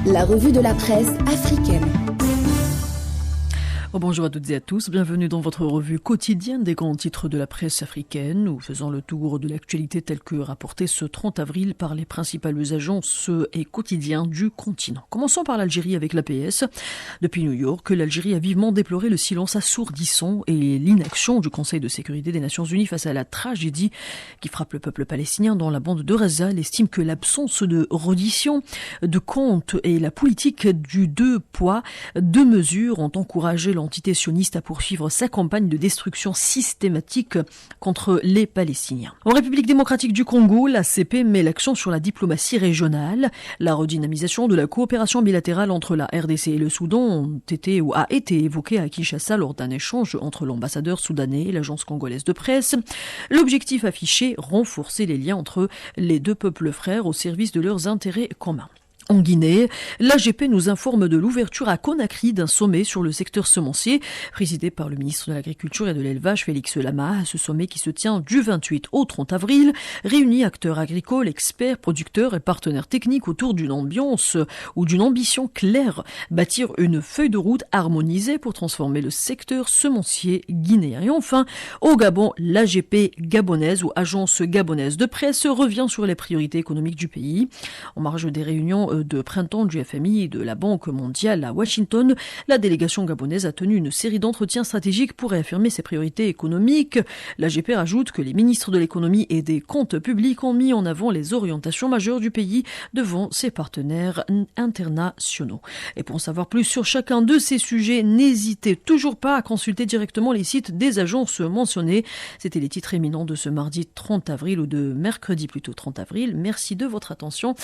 La revue de la presse africaine. Bonjour à toutes et à tous, bienvenue dans votre revue quotidienne des grands titres de la presse africaine. Nous faisons le tour de l'actualité telle que rapportée ce 30 avril par les principales agences et quotidiens du continent. Commençons par l'Algérie avec l'APS. Depuis New York, l'Algérie a vivement déploré le silence assourdissant et l'inaction du Conseil de sécurité des Nations Unies face à la tragédie qui frappe le peuple palestinien dans la bande de Gaza. Elle estime que l'absence de reddition de comptes et la politique du deux poids, deux mesures ont encouragé l'entité sioniste à poursuivre sa campagne de destruction systématique contre les Palestiniens. En République démocratique du Congo, la CP met l'accent sur la diplomatie régionale. La redynamisation de la coopération bilatérale entre la RDC et le Soudan a été évoquée à Kinshasa lors d'un échange entre l'ambassadeur soudanais et l'agence congolaise de presse. L'objectif affiché, renforcer les liens entre les deux peuples frères au service de leurs intérêts communs. En Guinée, l'AGP nous informe de l'ouverture à Conakry d'un sommet sur le secteur semencier, présidé par le ministre de l'Agriculture et de l'Élevage, Félix Lama. Ce sommet qui se tient du 28 au 30 avril réunit acteurs agricoles, experts, producteurs et partenaires techniques autour d'une ambiance ou d'une ambition claire, bâtir une feuille de route harmonisée pour transformer le secteur semencier guinéen. Et enfin, au Gabon, l'AGP gabonaise ou agence gabonaise de presse revient sur les priorités économiques du pays. En marge des réunions de printemps du FMI et de la Banque mondiale à Washington, la délégation gabonaise a tenu une série d'entretiens stratégiques pour réaffirmer ses priorités économiques. L'AGP rajoute que les ministres de l'économie et des comptes publics ont mis en avant les orientations majeures du pays devant ses partenaires internationaux. Et pour en savoir plus sur chacun de ces sujets, n'hésitez toujours pas à consulter directement les sites des agences mentionnées. C'était les titres éminents de ce mardi 30 avril ou de mercredi plutôt 30 avril. Merci de votre attention